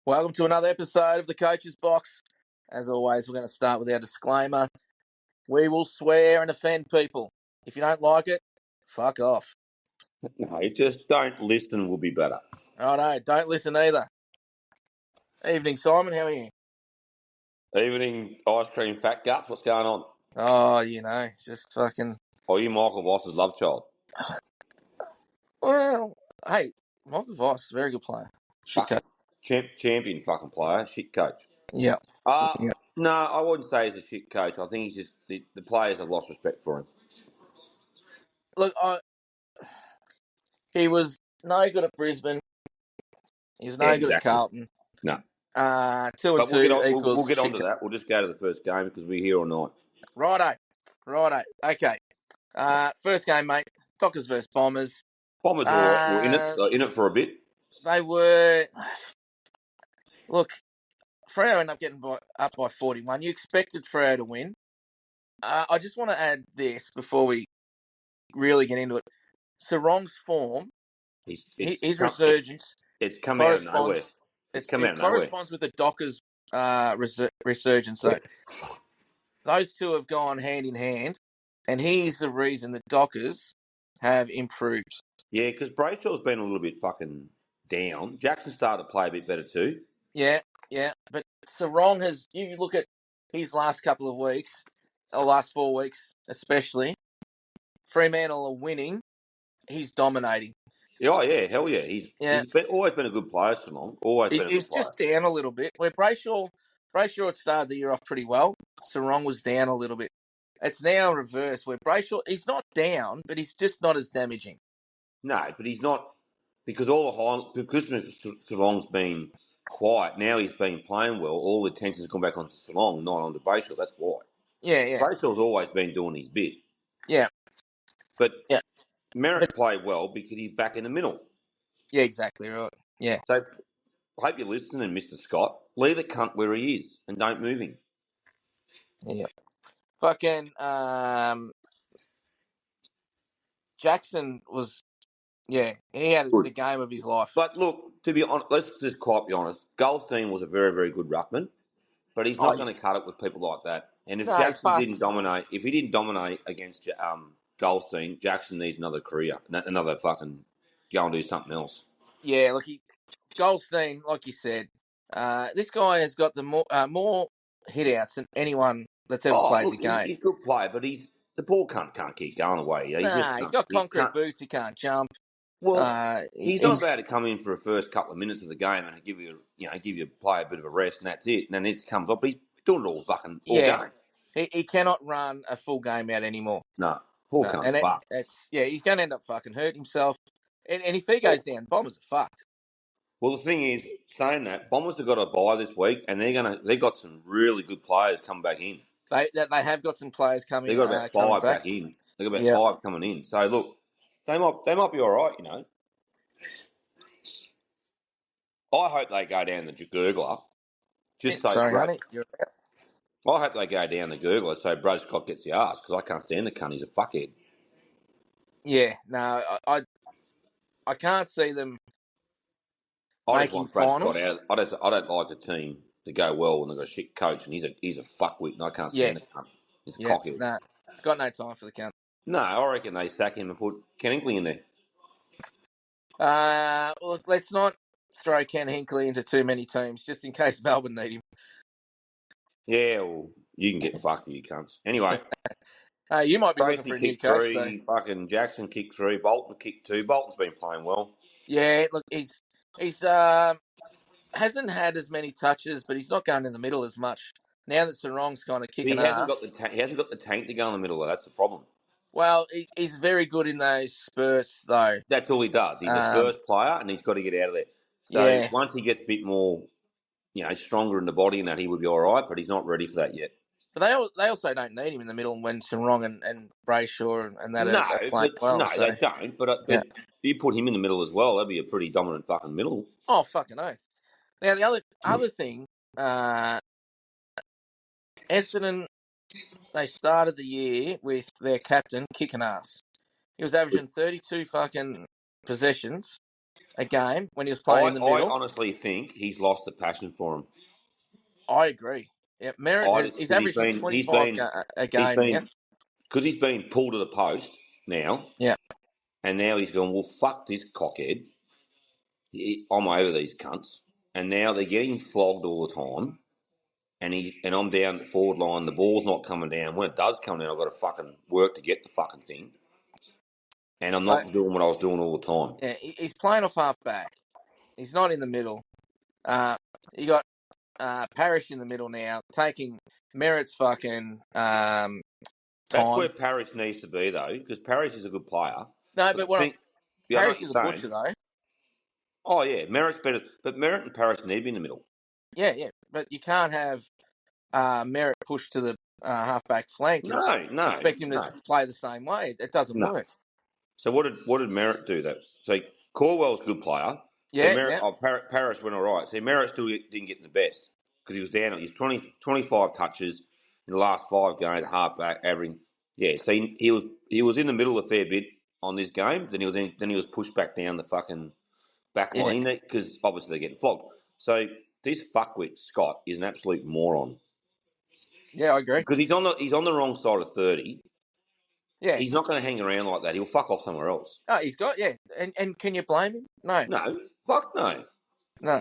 Welcome to another episode of the Coach's Box. As always, we're going to start with our disclaimer. We will swear and offend people. If you don't like it, fuck off. No, just don't listen will be better. Righto, don't listen either. Evening, Simon. How are you? Evening, ice cream fat guts. What's going on? Oh, just fucking... Are you Michael Voss's love child? Well, hey, Michael Voss, very good player. Shit coach. Champion fucking player, shit coach. Yeah. No, I wouldn't say he's a shit coach. I think he's just the players have lost respect for him. Look, he was no good at Brisbane. He was no good at Carlton. No. 2 and But 2 equals we'll get shit on to that. We'll just go to the first game because we're here all night. Righto. Okay. First game, mate. Dockers versus Bombers. Bombers were in it for a bit. They were. Look, Freo ended up getting up by 41. You expected Freo to win. I just want to add this before we really get into it. Sarong's form, his resurgence. It's come out of nowhere. It corresponds with the Dockers' resurgence. So those two have gone hand in hand, and he's the reason the Dockers have improved. Yeah, because Brayshaw's been a little bit fucking down. Jackson started to play a bit better too. Yeah. But Sarong has, you look at his last couple of weeks, or last 4 weeks especially, Fremantle are winning. He's dominating. Oh, yeah, hell yeah. He's always been a good player, Sarong. He's just down a little bit. Where Brayshaw had started the year off pretty well. Sarong was down a little bit. It's now reversed where Brayshaw, he's not down, but he's just not as damaging. No, but he's not, because Sarong's been quiet. Now he's been playing well. All the attention's gone back on Sarong, not on the Brayshaw. That's why. Yeah. Brayshaw's always been doing his bit. Yeah. But Merrick played well because he's back in the middle. Yeah, exactly right. Yeah. So I hope you're listening, Mr. Scott. Leave the cunt where he is and don't move him. Yeah. Fucking Jackson was, he had the game of his life. But look, to be honest, let's just quite be honest. Goldstein was a very, very good ruckman, but he's not going to cut it with people like that. And if Jackson didn't dominate against Goldstein, Jackson needs another career, another fucking go and do something else. Yeah, look, Goldstein, like you said, this guy has got the more hit-outs than anyone that's ever played the game. He's a good player, but the poor cunt can't keep going away. He's got concrete boots. He can't jump. Well, he's not about to come in for the first couple of minutes of the game and give you a player a bit of a rest, and that's it. And then it comes up. He's doing it all game. He cannot run a full game out anymore. No, poor cunt's fucked. He's going to end up fucking hurting himself. And if he goes down, Bombers are fucked. Well, the thing is, saying that, Bombers have got a bye this week, and they've got some really good players coming back in. They have got some players coming. They've got about 5 back in. They've got about 5 coming in. So look, they might be all right, you know. I hope they go down the gurgler. Honey, you're out. I hope they go down the gurgler so Brad Scott gets the arse, because I can't stand the cunt. He's a fuckhead. Yeah, no, I can't see them making I finals. don't like the team to go well when they've got a shit coach, and he's a fuckwit, and I can't stand the cunt. He's a cockhead. Nah, got no time for the cunt. No, I reckon they sack him and put Ken Hinkley in there. Look, let's not throw Ken Hinkley into too many teams, just in case Melbourne need him. Yeah, well, you can get fucked, you cunts. Anyway. You might be looking for a new coach. 3, fucking Jackson kicked 3, Bolton kicked 2. Bolton's been playing well. Yeah, look, he's hasn't had as many touches, but he's not going in the middle as much. Now that Sarong's kind of kicking ass. He hasn't got the tank to go in the middle, though. That's the problem. Well, he's very good in those spurts, though. That's all he does. He's a spurts player, and he's got to get out of there. So once he gets a bit more, stronger in the body and that, he would be all right, but he's not ready for that yet. But they also don't need him in the middle when Sarong and Brayshaw and that are playing well. No, they don't. But if you put him in the middle as well, that'd be a pretty dominant fucking middle. Oh, fucking oath. Now, the other thing, Essendon, they started the year with their captain kicking ass. He was averaging 32 fucking possessions, a game when he was playing in the I middle. honestly think he's lost the passion for him. I agree. Yeah, Merritt I he's because averaging 25 a he's game now. been because he's been pulled to the post now, Yeah, and now he's gone. Well, fuck this cockhead. I'm over these cunts, and now they're getting flogged all the time. And I'm down the forward line. The ball's not coming down. When it does come down, I've got to fucking work to get the fucking thing, and I'm so not doing what I was doing all the time. yeah, he's playing off half back. He's not in the middle. You got Parrish in the middle now, taking Merritt's fucking That's where time. Parrish needs to be though, because Parrish is a good player. No, But but I think, yeah, I know what Parrish you're is a saying. butcher though. Oh yeah, Merritt's better, but Merritt and Parrish need to be in the middle. Yeah, yeah, but you can't have Merritt pushed to the half-back flank and No, no, expect him to no, play the same way. It doesn't no. work. So what did Merritt do though? So Corwell's a good player. So Yeah, yeah, Parrish went all right. So Merritt still didn't get the best because he was down. He's 25 touches in the last 5 games, halfback, averaging. Yeah, so he was in the middle a fair bit on this game. Then he was pushed back down the fucking back yeah, line because obviously they're getting flogged. So this fuckwit Scott is an absolute moron yeah. I agree. because he's on the wrong side of 30. Yeah, He's not going to hang around like that. He'll fuck off somewhere else. oh, he's got and can you blame him? No, No, fuck no. no.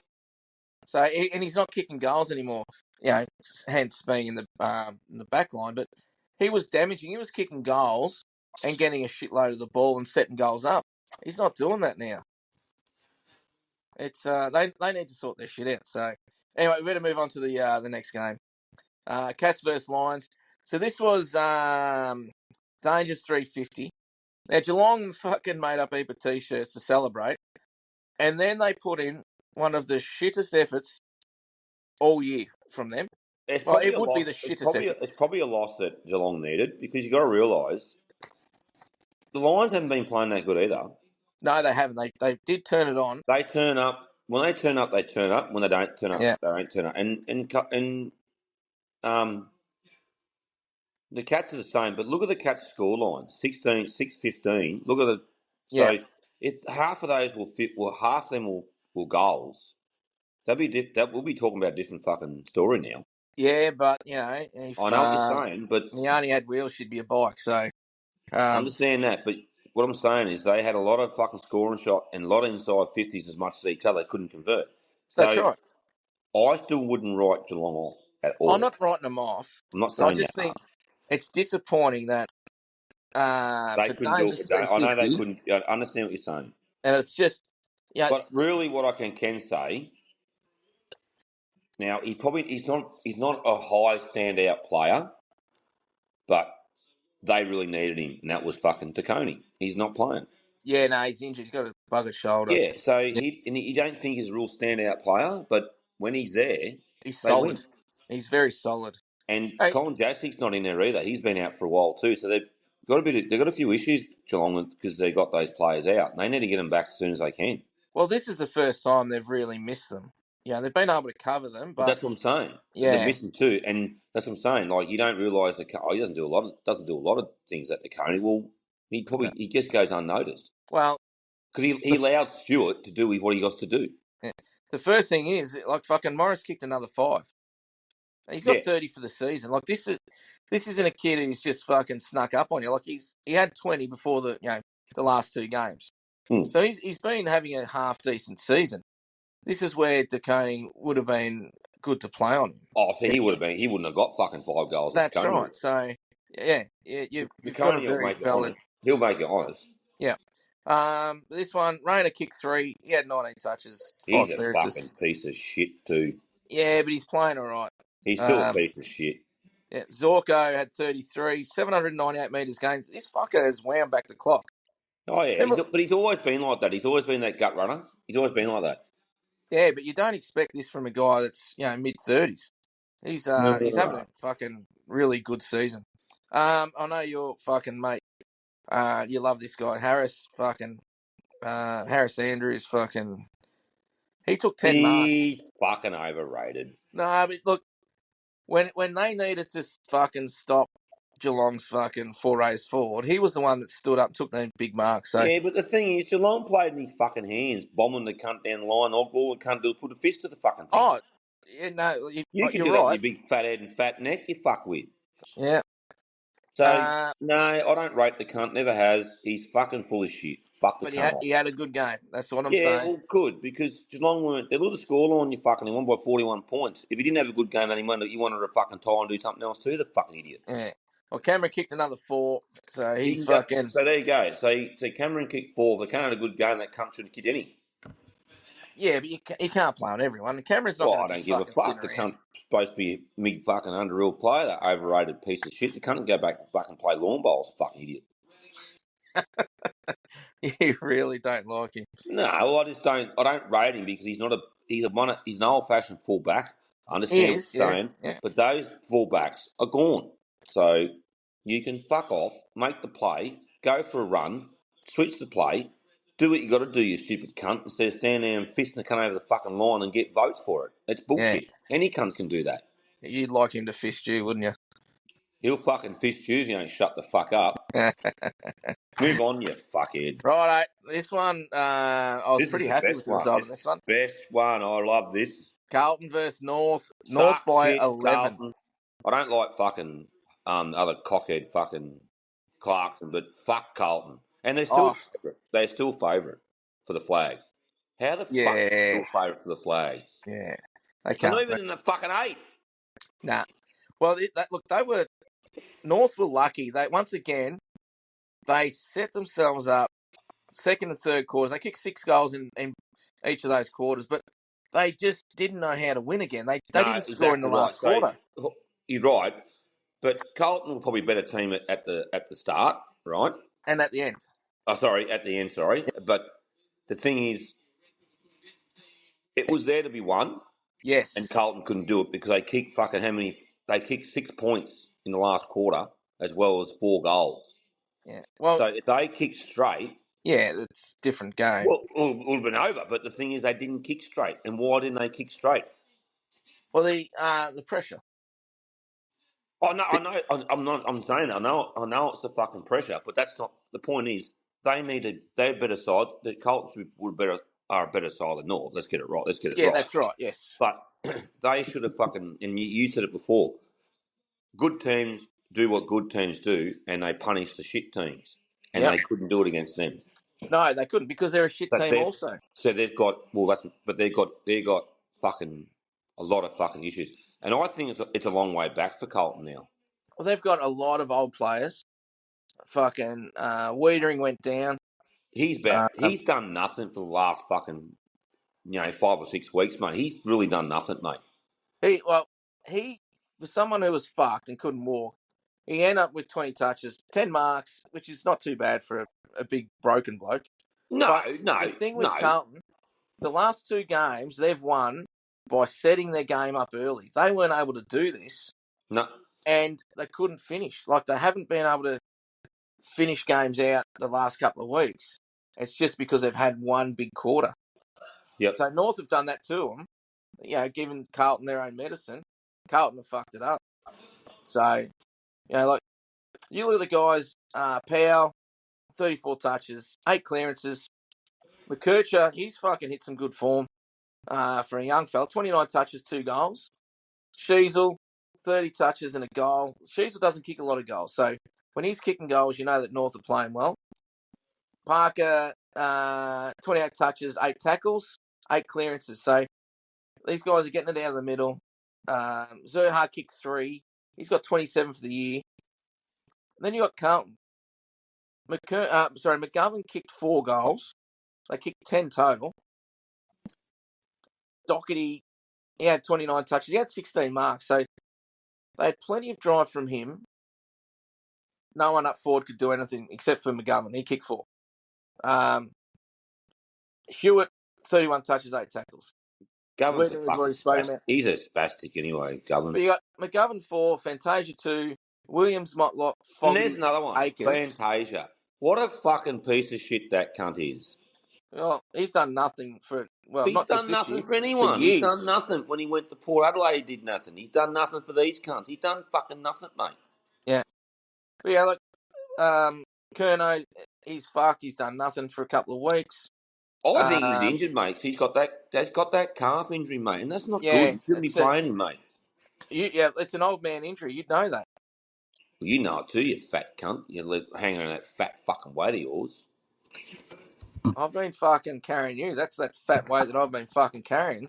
So and he's not kicking goals anymore. You know, hence being in the back line. But he was damaging. He was kicking goals and getting a shitload of the ball and setting goals up. He's not doing that now. It's they need to sort their shit out. So anyway, we better move on to the next game. Cats versus Lions. So this was Danger's 350. Now Geelong fucking made up a heap of t-shirts to celebrate, and then they put in one of the shittest efforts all year from them. It's Well, probably it a would be loss. the It's shittest probably a, effort. it's probably a loss that Geelong needed because you got to realise the Lions haven't been playing that good either. No, they haven't. They did turn it on. They turn up when they turn up. They turn up when they don't turn up. Yeah, They don't turn up. And um, the Cats are the same. But look at the Cats scoreline: 16, 6-15. Look at the yeah, so if half of those will fit, well, half of them will goals. That we'll be talking about a different fucking story now. yeah. But you know, if I know what you're saying, but he only had wheels, she'd be a bike. So um, understand that, but what I'm saying is they had a lot of fucking scoring shot and a lot of inside 50s as much as each other. They couldn't convert. that's So right. I still wouldn't write Geelong off at I'm all. not writing them off. I'm not I saying just that think it's disappointing that they for couldn't do it Danger's for day. I know they 350, couldn't. I understand what you're saying. and it's just yeah, But really, what I can say now, he's not a high standout player, but they really needed him, and that was fucking Taconi. He's not playing. yeah. No, he's injured. He's got a buggered shoulder. Yeah, so Yeah, you don't think he's a real standout player, but when he's there, he's they solid. win. He's very solid. And Hey, Colin Jasic's not in there either. He's been out for a while too, so they've got a few issues Geelong because they got those players out. They need to get them back as soon as they can. well, this is the first time they've really missed them. Yeah, they've been able to cover them, But but that's what I'm saying. But they're yeah, missing too, and that's what I'm saying. Like you don't realise he doesn't do a lot of things at the Coney. Well, no. he just goes unnoticed Well, because he the allowed Stewart to do what he got to do. yeah, the first thing is like fucking Morris kicked another 5. He's got Yeah. 30 for the season. Like this isn't a kid who's just fucking snuck up on you. Like he had 20 before the last 2 games. Hmm. So he's been having a half decent season. This is where DeConing would have been good to play on him. Oh, so he wouldn't have got fucking 5 goals at the That's Coney. right. So yeah, The you've got a Coney will very make it valid honest. He'll make it honest. yeah. This one Rayner kicked 3. He had 19 touches, 5 He's a clearances. fucking piece of shit too. Yeah, but he's playing all right. He's still a piece of shit. Yeah, Zorko had 33, 798 metres gains. This fucker has wound back the clock. Oh yeah, Remember, but he's always been like that. He's always been that gut runner. He's always been like that. yeah, but you don't expect this from a guy that's mid-30s. He's having a fucking really good season. I know your fucking mate. You love this guy, Harris. Fucking Harris Andrews. Fucking he took 10 marks. He's fucking overrated. No, but look, when they needed to fucking stop Geelong's fucking forays forward. He was the one that stood up, took them big marks. So Yeah, but the thing is, Geelong played in his fucking hands, bombing the cunt down the line. All the cunt do is put a fist to the fucking thing. oh, yeah, no, You can you're do that in right. your big fat head and fat neck, you fuckwit. Yeah. So, no, I don't rate the cunt, never has. He's fucking full of shit. Fuck the But cunt off. he had a good game. That's what I'm Yeah, saying. well, good, because Geelong weren't. They blew the scoreline, you fucking, he won by 41 points. If he didn't have a good game, then you wanted to fucking tie and do something else too, the fucking idiot. Yeah. Well, Cameron kicked another 4, so He he's can go. fucking. So there you go. So Cameron kicked 4. If they can't have a good game, that cunt shouldn't kick any. Yeah, but you can't play on everyone. Cameron's not Well, going I to don't just give a fucking sit fuck. The around. cunt's supposed to be a mid fucking underreal player, that overrated piece of shit. The cunt can go back and play lawn bowls, fucking idiot. You really don't like him. No, well, I don't rate him because he's an old fashioned fullback. I He understand what is, you're yeah. saying, Yeah. but those fullbacks are gone. So you can fuck off, make the play, go for a run, switch the play, do what you got to do, you stupid cunt, instead of standing there and fisting the cunt over the fucking line and get votes for it. It's Yeah. bullshit. Any cunt can do that. You'd like him to fist you, wouldn't you? He'll fucking fist you if you don't shut the fuck up. Move on, you fuckhead. Righto. This one, I was This is pretty the happy best with the one. result This of is this one. the best one. I love this. Carlton versus North. North Suck by shit, 11. Carlton. I don't like fucking other cockhead fucking Clarkson, but fuck Carlton. And they're still Oh, favourite. They're still favourite for the flag. How the fuck are they yeah. still favourite for the flag? Yeah. They They're not can't. even in the fucking 8. Nah. Well, look, North were lucky. Once again, they set themselves up second and third quarters. They kicked 6 goals in each of those quarters, but they just didn't know how to win again. They No, didn't score in the exactly right. last quarter So you're right, but Carlton were probably a better team at the start, right? and at the end. Oh, sorry, at the end, sorry. But the thing is, it was there to be won, and Yes. Carlton couldn't do it because they kicked fucking how many? They kicked 6 points in the last quarter, as well as 4 goals. Yeah. Well, So if they kicked straight, yeah, it's a different game. well, it would have been over. But the thing is, they didn't kick straight. And why didn't they kick straight? Well, the pressure. Oh no, I know. I'm not. I'm saying I know it's the fucking pressure, but that's not the point. Is they're a better side. The Colts are a better side than North. Let's get it right. Let's get it Yeah, right. that's right. Yes. But they should have fucking. And you said it before. Good teams do what good teams do, and they punish the shit teams, and Yep. they couldn't do it against them. No, they couldn't because they're a shit But team also. so they've got they've got fucking a lot of fucking issues, and I think it's a long way back for Carlton now. Well, they've got a lot of old players. Fucking Wiedering went down. He's done nothing for the last fucking 5 or 6 weeks, mate. He's really done nothing, mate. He for someone who was fucked and couldn't walk, he ended up with 20 touches, 10 marks, which is not too bad for a big broken bloke. No, But the thing with Carlton, the last 2 games they've won by setting their game up early. They weren't able to do this. No. And they couldn't finish. Like, they haven't been able to finish games out the last couple of weeks. It's just because they've had one big quarter. Yep. So North have done that to them, given Carlton their own medicine. Carlton have fucked it up. So, you look at the guys, Powell, 34 touches, 8 clearances. McKercher, he's fucking hit some good form for a young fella. 29 touches, 2 goals. Sheasel, 30 touches and a goal. Sheasel doesn't kick a lot of goals. So when he's kicking goals, you know that North are playing well. Parker, 28 touches, 8 tackles, 8 clearances. So these guys are getting it out of the middle. Zerha kicked 3. He's got 27 for the year. And then you got Carlton. McGovern kicked 4 goals. They kicked 10 total. Doherty, he had 29 touches. He had 16 marks. So they had plenty of drive from him. No one up forward could do anything except for McGovern. He kicked 4. Hewitt, 31 touches, 8 tackles. Govern's a fucking spastic. He's a spastic anyway, Govern. But you got McGovern 4, Fantasia 2, Williams, Motlop, Fogarty, And there's another one, Akers. Fantasia. What a fucking piece of shit that cunt is. Well, he's done nothing for He's not done just this nothing year, for anyone. For years. He's done nothing. When he went to Port Adelaide, he did nothing. He's done nothing for these cunts. He's done fucking nothing, mate. Yeah. But yeah, look, Curnow, he's fucked. He's done nothing for a couple of weeks. I think he's injured, mate. 'Cause he's got that calf injury, mate, and that's not good. Yeah, He shouldn't be playing him, mate. it's an old man injury. You'd know that. Well, you know it too, you fat cunt. You're hanging on that fat fucking weight of yours. I've been fucking carrying you. That's that fat weight that I've been fucking carrying.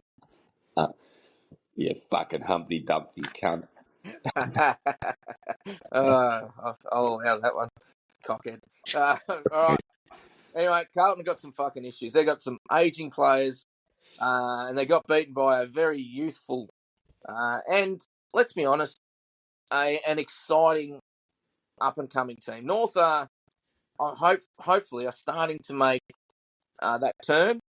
You fucking Humpty Dumpty cunt. I'll allow that one, cockhead. All right. Anyway, Carlton got some fucking issues. They got some aging players, and they got beaten by a very youthful and, let's be honest, an exciting up and coming team. North hopefully are starting to make that turn,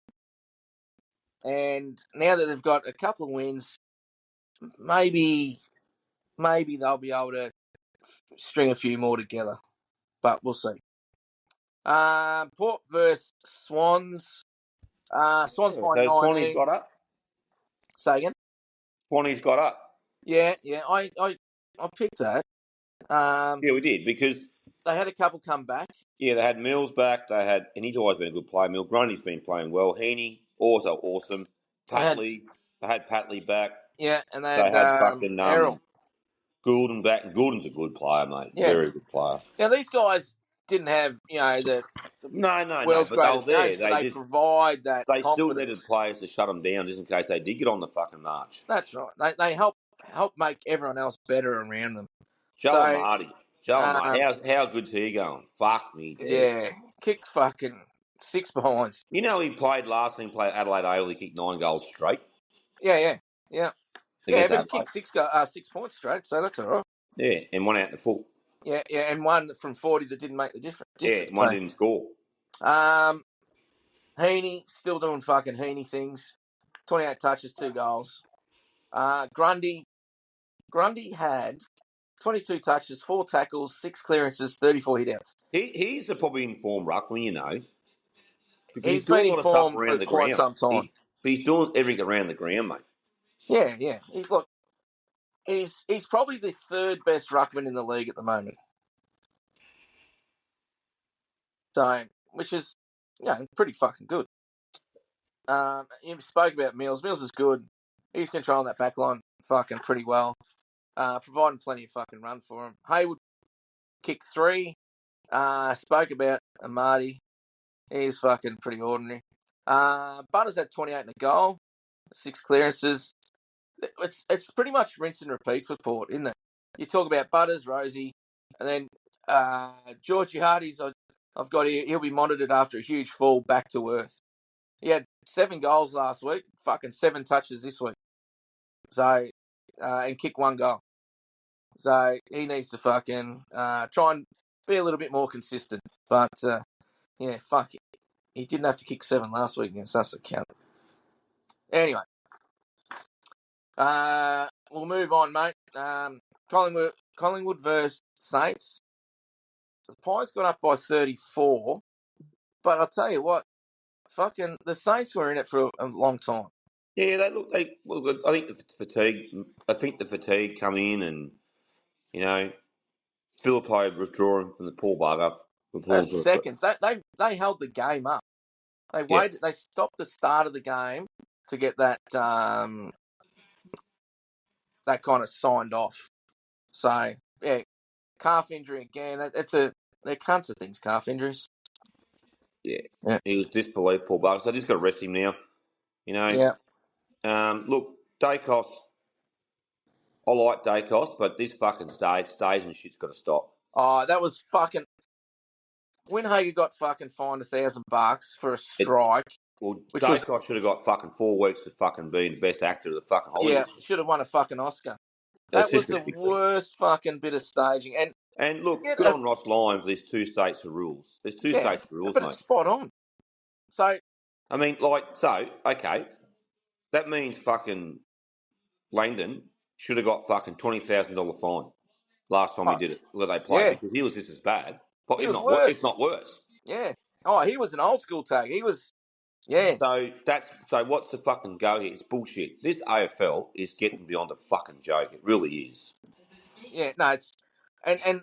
and now that they've got a couple of wins, maybe they'll be able to string a few more together, but we'll see. Port versus Swans. Swans by So 19. got up. Say again. Swanee's got up. Yeah. I picked that. Yeah, we did because They had a couple come back. yeah, they had Mills back. And he's always been a good player. Mills Grundy's been playing well. Heaney also awesome. Patley, they had Patley back. Yeah, and they They had fucking Errol. Goulden back. And Goulden's a good player, mate. Yeah. Very good player. Now these guys didn't have the No. world's But they were greatest there. games, but they provide that They still confidence. needed players to shut them down just in case they did get on the fucking march. That's right. They help make everyone else better around them. Joel Marty. How good's he going? Fuck me, dude. Yeah, kicked fucking 6 behinds. You know he played last thing played Adelaide Oval. He kicked 9 goals straight. Yeah. Yeah, but he kicked 6 points straight, so that's all right. Yeah, and one out in the full. Yeah, and one from 40 that didn't make the difference. Yeah, one didn't score. Heaney still doing fucking Heaney things. 28 touches, 2 goals. Grundy had 22 touches, 4 tackles, 6 clearances, 34 hitouts. He's a probably informed ruckman, you know. Because He's doing been a lot of stuff informed around for the quite ground. some time. But he's doing everything around the ground, mate. Yeah. He's probably the third best ruckman in the league at the moment. So, which is, pretty fucking good. You spoke about Mills. Mills is good. He's controlling that back line fucking pretty well. Providing plenty of fucking run for him. Haywood kicked 3. Spoke about Amadi. He's fucking pretty ordinary. Butters had 28 in a goal, 6 clearances. It's pretty much rinse and repeat for Port, isn't it? You talk about Butters, Rosie, and then Georgie Hardy's. I've got here. He'll be monitored after a huge fall back to earth. He had 7 goals last week, fucking 7 touches this week. So, and kick 1 goal. So he needs to fucking try and be a little bit more consistent. But yeah, fuck it. He didn't have to kick 7 last week against us at count. Anyway, we'll move on, mate. Collingwood versus Saints. The Pies got up by 34, but I'll tell you what, fucking the Saints were in it for a long time. Yeah, I think the fatigue come in, and you know, Philippi withdrawing from the Paul bugger. Seconds. They held the game up. They waited. They stopped the start of the game to get that that kind of signed off. So yeah, calf injury again. They're cunts of things. Calf injuries. Yeah. He was disbelieved, Paul Bugger. So I just got to rest him now. You know. Yeah. Look, Dacos. I like Dacos, but this fucking stage and shit's got to stop. Oh, that was fucking. Windhager got fucking fined $1,000 for a strike. Dacos should have got fucking 4 weeks for fucking being the best actor of the fucking Hollywood. Yeah, should have won a fucking Oscar. That was the worst fucking bit of staging. And look, good on Ross Lyon for there's 2 states of rules. There's 2 states of rules, but mate. It's spot on. So, I mean, okay, that means fucking Langdon should have got fucking $20,000 fine last time he did it, where they played, because he was just as bad. If not worse. Yeah. Oh, he was an old school tag. He was, yeah. So what's the fucking go here? It's bullshit. This AFL is getting beyond a fucking joke. It really is. Yeah, no, it's and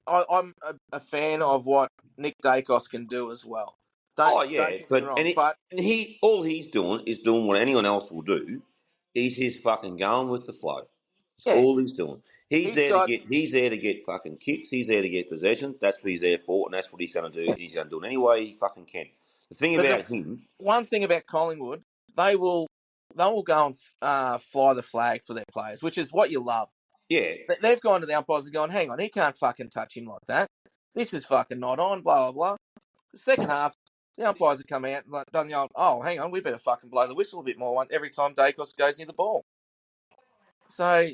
I'm a fan of what Nick Dacos can do as well. Oh Don't yeah, get me but wrong, but all he's doing is doing what anyone else will do. He's just fucking going with the flow. That's yeah, all he's doing. he's got He's there to get fucking kicks. He's there to get possessions. That's what he's there for, and that's what he's going to do. yeah. He's going to do it any way he fucking can. The thing But the about him, one thing about Collingwood, they will go and fly the flag for their players, which is what you love. yeah, They've gone to the umpires and gone, hang on, he can't fucking touch him like that. This is fucking not on, blah, blah, blah. The second half, the umpires have come out and done the old, oh, hang on, we better fucking blow the whistle a bit more every time Dacos goes near the ball. So,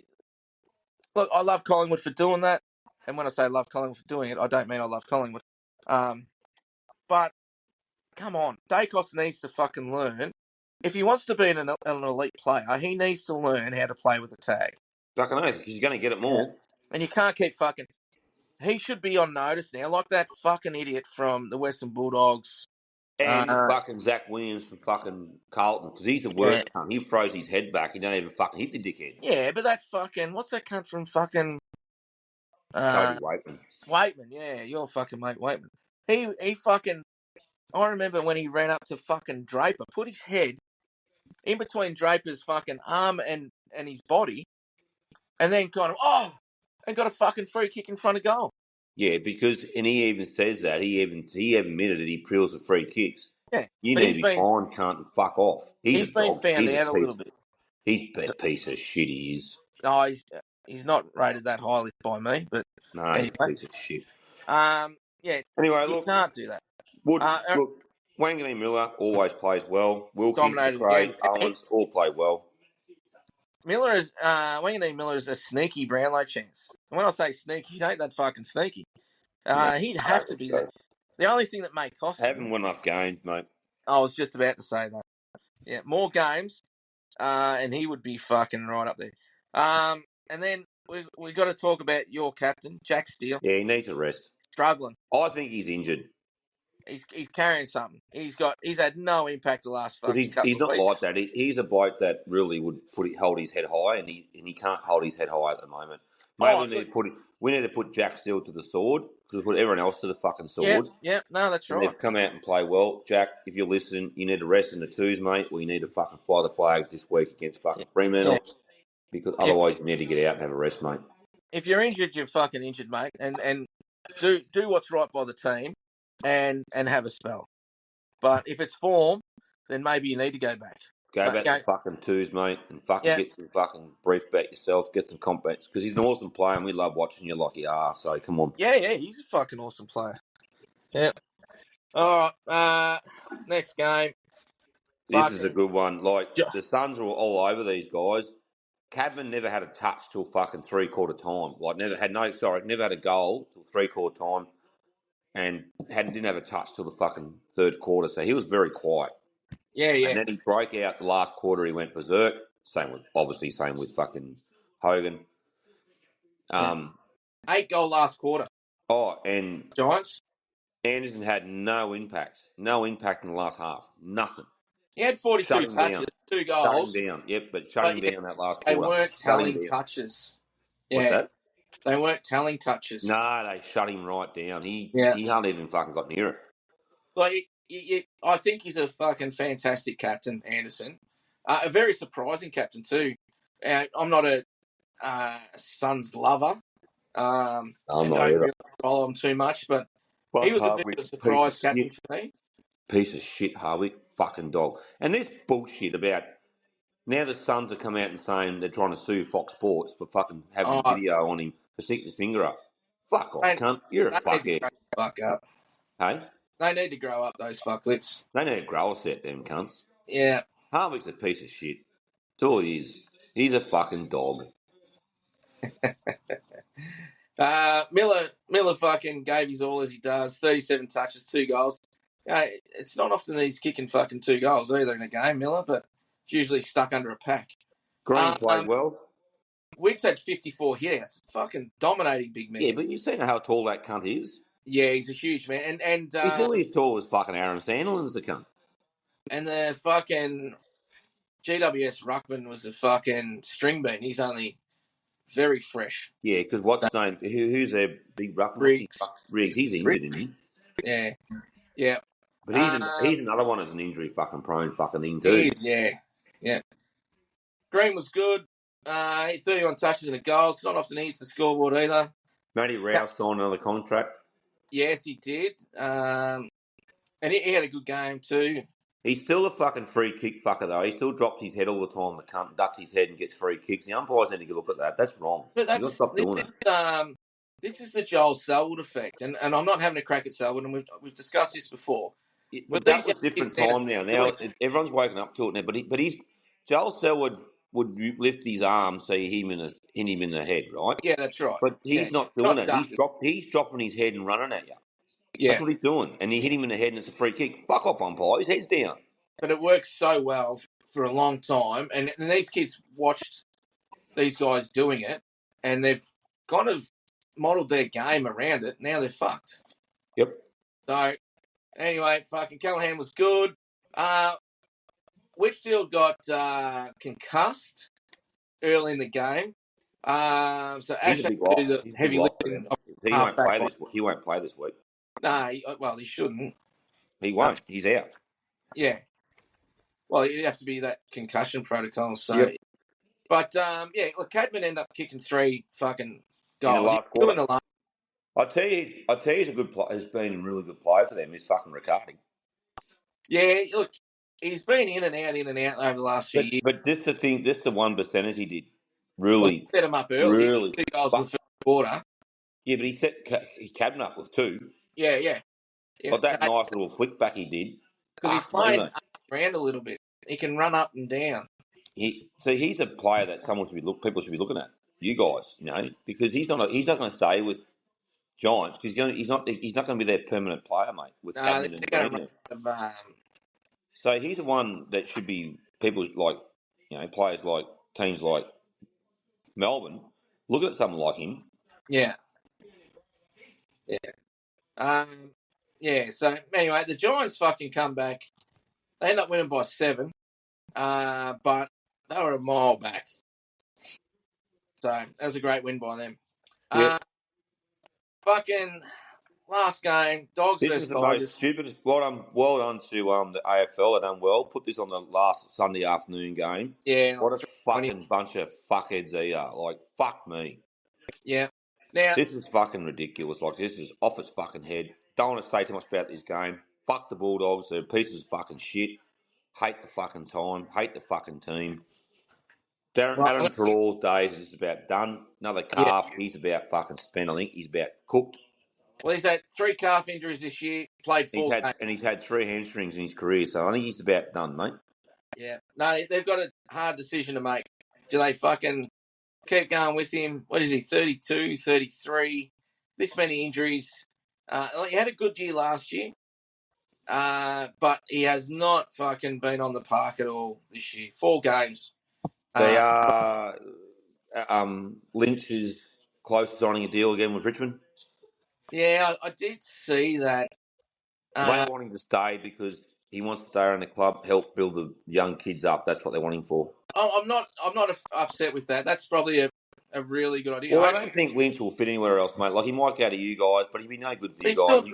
look, I love Collingwood for doing that. And when I say I love Collingwood for doing it, I don't mean I love Collingwood. But, come on, Dacos needs to fucking learn. If he wants to be an elite player, he needs to learn how to play with the tag. fucking oath, because you're going to get it Yeah. more. And you can't keep fucking... He should be on notice now, like that fucking idiot from the Western Bulldogs. And fucking Zach Williams from fucking Carlton, because he's the Yeah, worst cunt. He throws his head back. He don't even fucking hit the dickhead. yeah, but that fucking... What's that cunt from fucking... Toby Waitman. Waitman, yeah, your fucking mate Waitman. He fucking... I remember when he ran up to fucking Draper, put his head in between Draper's fucking arm and his body, and then kind of, and got a fucking free kick in front of goal. Yeah, because and he even says that he admitted that he prills the free kicks. Yeah, You but need to be fined, cunt, and fuck off. He's he's a been dog. found He's a out a piece. little bit. He's a piece of shit. He is. No, he's not rated that highly by me, but No, he's a anyway, piece of shit. yeah, Anyway, you can't do that. look, Wanganeen Miller always plays well. Wilkie, Dominated McRae, again. Owens all play well. Wanganeen Miller is a sneaky Brownlow chance. And when I say sneaky, he ain't that fucking sneaky. No, He'd I have don't to think be so. that. The only thing that may cost him, Haven't won enough games, mate. I was just about to say that. Yeah, more games, and he would be fucking right up there. And then we got to talk about your captain, Jack Steele, Yeah, he needs a rest. struggling. I think he's injured. He's carrying something. He's had no impact the last But fucking couple he's of not like weeks. that. He's a bloke that really would hold his head high, and he can't hold his head high at the moment. Mate, we need to put Jack Steele to the sword because we put everyone else to the fucking sword. Yeah, no, that's And right. they've come out and play well. Jack, if you're listening, you need to rest in the twos, mate, or you need to fucking fly the flag this week against fucking Fremantle Yeah. because otherwise you need to get out and have a rest, mate. If you're injured, you're fucking injured, mate, and do what's right by the team, and have a spell. But if it's form, then maybe you need to go back. Go back to fucking twos, mate, and fucking get some fucking brief back yourself, get some compliments because he's an awesome player and we love watching you like you are. So come on. Yeah, he's a fucking awesome player. Yeah. All right. Next game. This is a good one. Like the Suns were all over these guys. Cadman never had a touch till fucking 3/4 time. Like never had a goal till 3/4 time, and didn't have a touch till the fucking third quarter. So he was very quiet. Yeah. And then he broke out the last quarter. He went berserk. Same with fucking Hogan. 8 goal last quarter. Oh, and Giants. Anderson had no impact in the last half. Nothing. He had 42 touches, 2 goals. Shut him down. Yep, but shut him down that last quarter. They weren't telling touches. Yeah. What's that? They weren't telling touches. No, they shut him right down. He hardly even fucking got near it. Like, I think he's a fucking fantastic captain, Anderson. A very surprising captain too. I'm not a Suns lover. I'm and not don't either. really follow him too much, but he was a bit of a surprise captain for me. Piece of shit, Harwick. Fucking dog. And this bullshit about now the Suns have come out and saying they're trying to sue Fox Sports for fucking having a video on him for sticking his finger up. Fuck off, cunt. You're a fuckhead. Fuck up. Hey? They need to grow up, those fuckwits. They need to grow a set, them cunts. Yeah. Harvick's a piece of shit. That's all he is. He's a fucking dog. Miller fucking gave his all as he does. 37 touches, 2 goals. It's not often that he's kicking fucking 2 goals either in a game, Miller, but it's usually stuck under a pack. Green played well. Wiggs had 54 hitouts. Fucking dominating big man. Yeah, but you seen how tall that cunt is? Yeah, he's a huge man. And he's nearly as tall as fucking Aaron Sandilands, the cunt. And the fucking GWS Ruckman was a fucking string bean. He's only very fresh. Yeah, because what's his name? Who's their big ruckman? Riggs. Riggs. He's injured, isn't he? Yeah, yeah. But he's another one as an injury fucking prone fucking thing He too. is, yeah. Green was good. 31 touches and a goal. It's not often he hits the scoreboard either. Matty Rouse signed another contract. Yes, he did. And he had a good game too. He's still a fucking free kick fucker though. He still drops his head all the time. The cunt ducks his head and gets free kicks. The umpires need to look at that. That's wrong. But You got to stop doing it. This is the Joel Selwood effect, and I'm not having a crack at Selwood, and we've discussed this before. But that was different time now. Now everyone's woken up to it now. But he's Joel Selwood would lift his arm, so hit him in the head, right? Yeah, that's right. But he's not doing it. He's dropping his head and running at you. Yeah. That's what he's doing. And he hit him in the head and it's a free kick. Fuck off, umpire. His head's down. But it works so well for a long time. And these kids watched these guys doing it and they've kind of modelled their game around it. Now they're fucked. Yep. So, anyway, fucking Callahan was good. Whitfield got concussed early in the game. So Ash had to do the heavy lifting. He won't play this week. No, he shouldn't. He won't. He's out. Yeah. Well, it'd have to be that concussion protocol. So, yep. But look, Cadman ended up kicking 3 fucking goals. In the last quarter. I tell you, he's a good player. Has been a really good player for them. He's fucking Riccardi. Yeah, look, he's been in and out over the last few years. But this the thing. This the 1% he did. Really set him up early. Really, 2 goals in the first quarter. Yeah, but he set his Cadman up with 2. Yeah. But that nice little flick back he did. Because he's playing around a little bit. He can run up and down. He's a player that people should be looking at. You guys, because he's not going to stay with Giants because he's not going to be their permanent player, mate. With Cadman and so he's the one that should be people like players like teams like Melbourne looking at someone like him. Yeah. So anyway, the Giants fucking come back. They end up winning by 7, but they were a mile back. So that was a great win by them. Yeah. Fucking last game, Dogs versus Tigers. This is the most stupidest. Well done to the AFL. They done well. Put this on the last Sunday afternoon game. Yeah. What a fucking bunch of fuckheads they are. Like, fuck me. Yeah. Now this is fucking ridiculous. Like, this is off its fucking head. Don't want to say too much about this game. Fuck the Bulldogs. They're pieces of fucking shit. Hate the fucking time. Hate the fucking team. Adam Trawl's days is just about done. Another calf. Yeah. He's about fucking spent. I think he's about cooked. Well, he's had 3 calf injuries this year. Played 4 games. And he's had 3 hamstrings in his career. So I think he's about done, mate. Yeah. No, they've got a hard decision to make. Do they fucking keep going with him? What is he, 32, 33? This many injuries. He had a good year last year. But he has not fucking been on the park at all this year. 4 games. They are Lynch is close to signing a deal again with Richmond. Yeah, I did see that. They want him to stay because he wants to stay around the club, help build the young kids up. That's what they want him for. Oh, I'm not upset with that. That's probably a really good idea. Well, I don't think Lynch will fit anywhere else, mate. Like, he might go to you guys, but he'd be no good for you guys.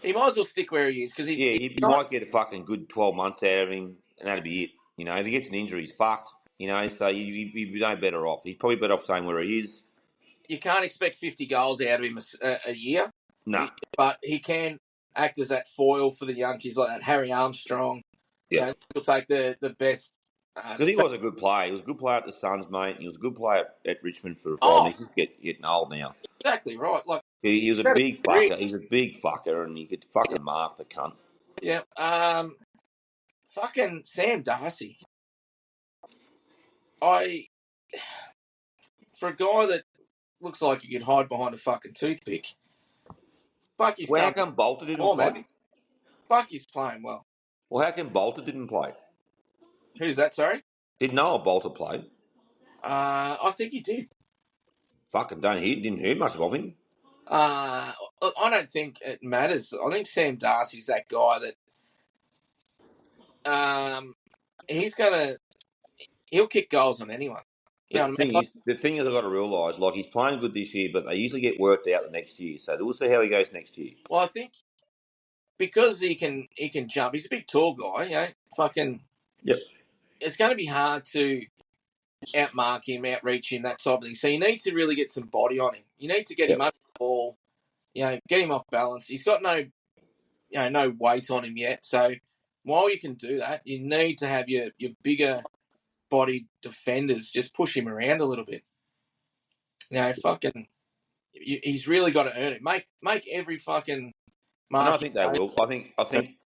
He might as well stick where he is because he's. Yeah, you might get a fucking good 12 months out of him, and that'd be it. If he gets an injury, he's fucked. So you'd be no better off. He's probably better off staying where he is. You can't expect 50 goals out of him a year. No. But he can act as that foil for the young kids like that. Harry Armstrong. Yeah. He'll take the best. Because he was a good player. He was a good player at the Suns, mate. He was a good player at Richmond for a while. He's just getting old now. Exactly right. Like he was a big fucker. He's a big fucker, and he could fucking mark the cunt. Yeah. Fucking Sam Darcy. For a guy that looks like he could hide behind a fucking toothpick. Fuck, he's how come Bolter didn't play? Man. Fuck, he's playing well. Well, how come Bolter didn't play? Who's that, sorry? Did Noah Bolter play? I think he did. Fucking didn't hear much of him. Look, I don't think it matters. I think Sam Darcy's that guy that he'll kick goals on anyone. You know But what I mean? the thing is, I've got to realise, like, he's playing good this year, but they usually get worked out the next year. So we'll see how he goes next year. Well, I think because he can jump. He's a big, tall guy. You know, fucking. Yep. It's going to be hard to outmark him, outreach him, that type of thing. So you need to really get some body on him. You need to get him Yep. up the ball. You know, get him off balance. He's got no weight on him yet. So while you can do that, you need to have your bigger body defenders just push him around a little bit. You know, fucking. He's really got to earn it. Make every fucking And I mark. think they will. I think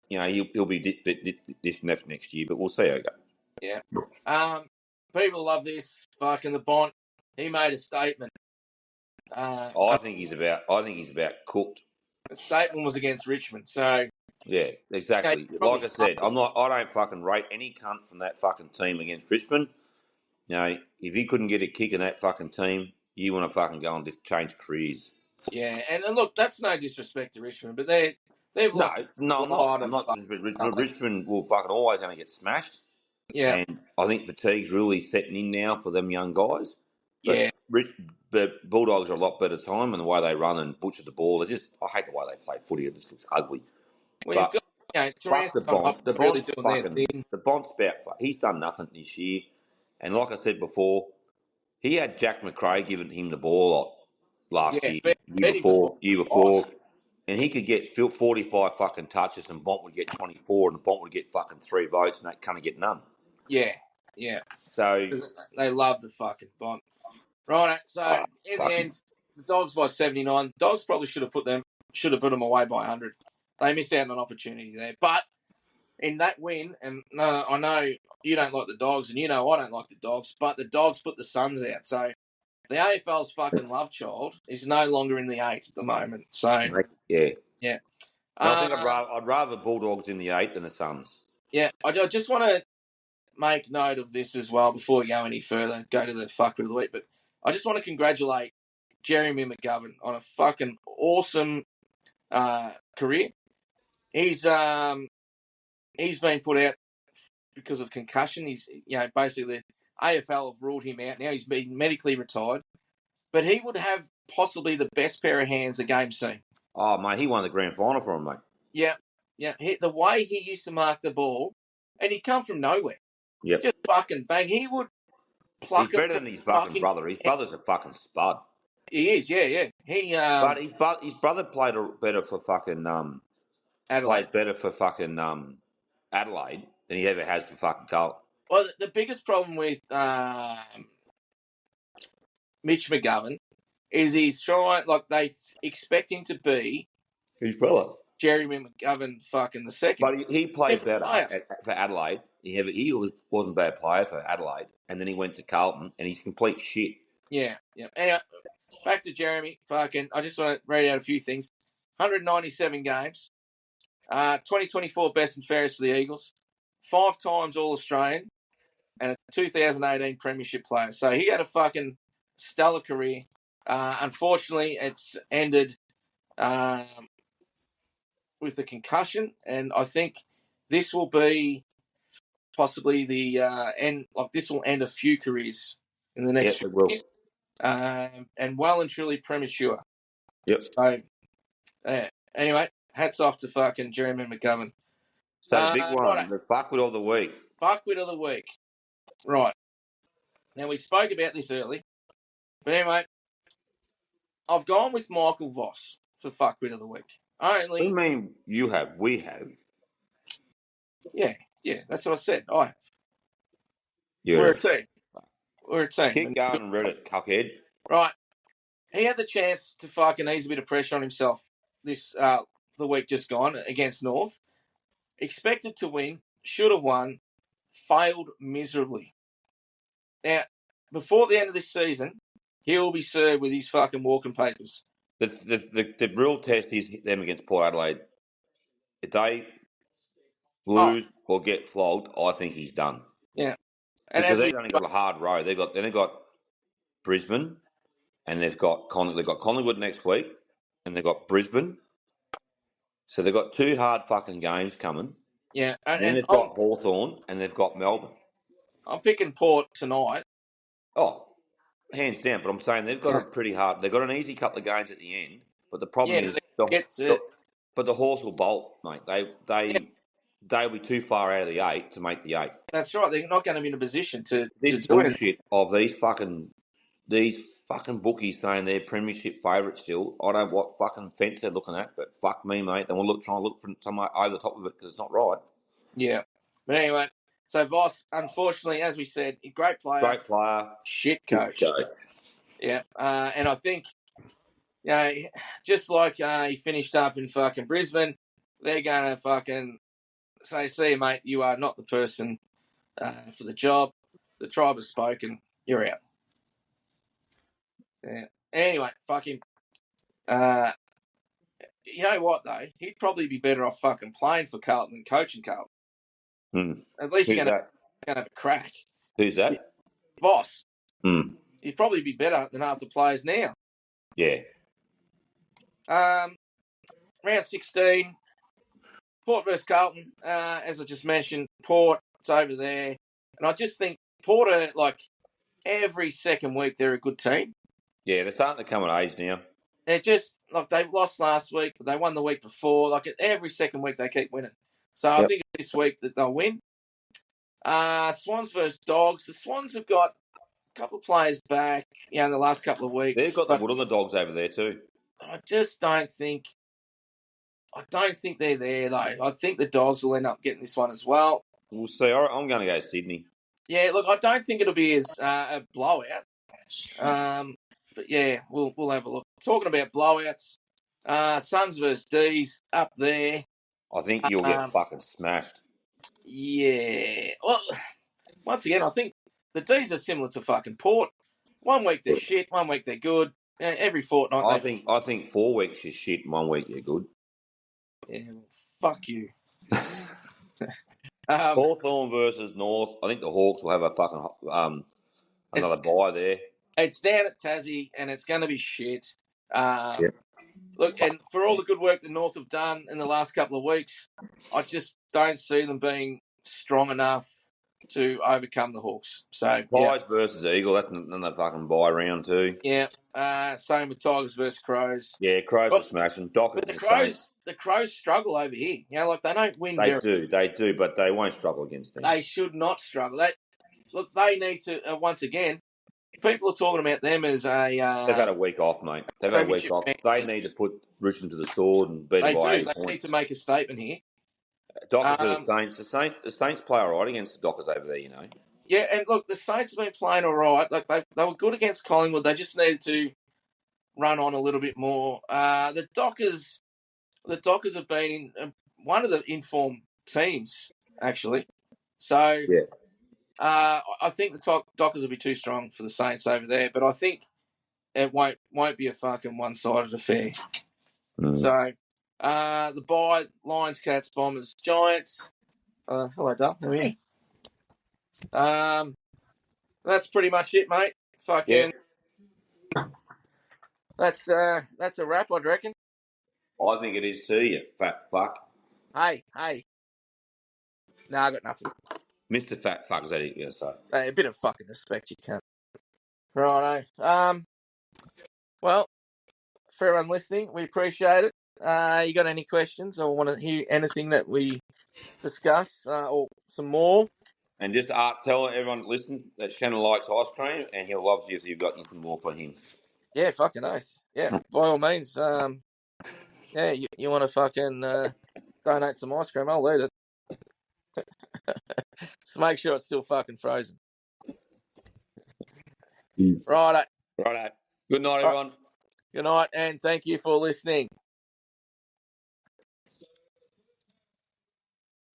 he'll be this next year, but we'll see how it goes. Yeah. People love this. Fucking the Bont. He made a statement. I think he's about cooked. The statement was against Richmond. So Yeah, exactly. Like I said, I don't fucking rate any cunt from that fucking team against Richmond. If you couldn't get a kick in that fucking team, you want to fucking go and just change careers. yeah, and look, that's no disrespect to Richmond, but they've No, lost no, a I'm not. lot I'm of not. Richmond will fucking always going to get smashed. yeah, And I think fatigue's really setting in now for them young guys. yeah. But Bulldogs are a lot better time, and the way they run and butcher the ball. I hate the way they play footy. It just looks ugly. Well, you've But got fuck the Taranto and Bont. The Hopkins really Bont's doing their fucking. thing. The Bont's about. He's done nothing this year. And like I said before, he had Jack McRae giving him the ball last Yeah, year, fed him the ball. year before, and he could get 45 fucking touches, and Bont would get 24, and Bont would get fucking 3 votes, and that kind of get none. Yeah, yeah. So They love the fucking Bont. Right. So in the end, the Dogs by 79. The Dogs probably should have put them away by 100. They missed out on an opportunity there, but in that win, and I know you don't like the Dogs, and you know I don't like the Dogs, but the Dogs put the Suns out. So the AFL's fucking love child is no longer in the 8 at the moment. So yeah. yeah. No, I think I'd rather Bulldogs in the 8 than the Suns. Yeah, I just want to make note of this as well before we go any further, go to the fuckwit of the week, but I just want to congratulate Jeremy McGovern on a fucking awesome career. He's been put out because of concussion. He's basically the AFL have ruled him out. Now he's been medically retired, but he would have possibly the best pair of hands the game's seen. Oh mate, he won the grand final for him, mate. Yeah. The way he used to mark the ball, and he'd come from nowhere. Yep. Just fucking bang. He would pluck. He's better than his fucking brother. His brother's a fucking spud. He is, yeah. He but his brother played better for fucking Adelaide. Played better for fucking Adelaide than he ever has for fucking Carlton. Well, the biggest problem with Mitch McGovern is he's trying, like, they expect him to be his brother, Jeremy McGovern, fucking the second. But he played better for Adelaide. He wasn't a bad player for Adelaide, and then he went to Carlton, and he's complete shit. Yeah. Anyway, back to Jeremy. Fucking, I just want to read out a few things. 197 games. 2024 best and fairest for the Eagles. 5 times All-Australian. And a 2018 Premiership player. So he had a fucking stellar career. Unfortunately, it's ended with the concussion, and I think this will be possibly the end. Like, this will end a few careers in the next few years, and well and truly premature. Yep. So, anyway, hats off to fucking Jeremy McGovern. So the big one, the fuckwit of the week. Fuckwit of the week. Right. Now, we spoke about this early, but anyway, I've gone with Michael Voss for fuckwit of the week. What do you mean you have? We have. Yeah, that's what I said. I have. Yeah. We're a team. Keep going and read it, cuckhead. Right. He had the chance to fucking ease a bit of pressure on himself this the week just gone against North. Expected to win, should have won, failed miserably. Now, before the end of this season, he will be served with his fucking walking papers. The real test is them against Port Adelaide. If they lose or get flogged, I think he's done. Yeah, and because they've only got a hard road. They've got Brisbane, and they've got Collingwood next week, and they've got Brisbane. So they've got 2 hard fucking games coming. Yeah, and then they've got Hawthorn, and they've got Melbourne. I'm picking Port tonight. Oh, hands down. But I'm saying they've got it pretty hard. They've got an easy couple of games at the end. But the problem is, but the horse will bolt, mate. They'll be too far out of the 8 to make the 8. That's right. They're not going to be in a position to This do anything. bullshit of these fucking bookies saying they're premiership favourites still. I don't know what fucking fence they're looking at, but fuck me, mate. They want to try and look for somewhere over the top of it because it's not right. Yeah. But anyway, so Voss, unfortunately, as we said, great player. Great player. Shit coach. Yeah. And I think, just like he finished up in fucking Brisbane, they're going to fucking say, see you, mate, you are not the person for the job. The tribe has spoken. You're out. Yeah. Anyway, fucking. You know what, though? He'd probably be better off fucking playing for Carlton than coaching Carlton. At least you're going to have a crack. Who's that? Voss. He'd probably be better than half the players now. Yeah. Round 16, Port versus Carlton. As I just mentioned, Port, it's over there. And I just think Port are, like, every second week they're a good team. Yeah, they're starting to come of age now. They're just, like, they lost last week, but they won the week before. Like, every second week they keep winning. So I think this week that they'll win. Swans versus Dogs. The Swans have got a couple of players back, in the last couple of weeks. They've got the wood on the Dogs over there too. I just don't think. I don't think they're there though. I think the Dogs will end up getting this one as well. We'll see. I'm going to go Sydney. Yeah, look, I don't think it'll be as a blowout. But yeah, we'll have a look. Talking about blowouts, Suns versus D's up there. I think you'll get fucking smashed. Yeah. Well, once again, I think the D's are similar to fucking Port. 1 week they're shit, 1 week they're good. Every fortnight. I think 4 weeks you're shit, and 1 week you're good. Yeah, well, fuck you. Hawthorn versus North. I think the Hawks will have a fucking another bye there. It's down at Tassie, and it's going to be shit. Look, and for all the good work the North have done in the last couple of weeks, I just don't see them being strong enough to overcome the Hawks. So Pies versus Eagle. That's another fucking bye round too. Yeah. Same with Tigers versus Crows. Yeah, Crows will smash them. The Crows struggle over here. Like they don't win. They do, but they won't struggle against them. They should not struggle. They need to once again. People are talking about them as a. They've had a week off, mate. They've had a week off. They need to put Richmond to the sword and beat them by 8 points. They need to make a statement here. Dockers for the Saints. The Saints play all right against the Dockers over there, Yeah, and look, the Saints have been playing all right. Like they were good against Collingwood. They just needed to run on a little bit more. The Dockers have been one of the informed teams actually. So yeah. I think the Dockers will be too strong for the Saints over there, but I think it won't be a fucking one-sided affair. So the bye: Lions, Cats, Bombers, Giants. Hello, Dale. How are you? That's pretty much it, mate. Fucking. Yeah. That's a wrap, I'd reckon. I think it is too, you fat fuck. Hey. No, I got nothing. Mr. Fat Fuck, is that it? Yeah, so. A bit of fucking respect, you can. Righto. Well, for everyone listening, we appreciate it. You got any questions or want to hear anything that we discuss or some more? And just tell everyone to listen that Shannon likes ice cream and he'll love you if you've got anything more for him. Yeah, fucking nice. Yeah, by all means. Yeah, you want to fucking donate some ice cream, I'll eat it. Just make sure it's still fucking frozen. Righto. Good night, everyone. Good night, and thank you for listening.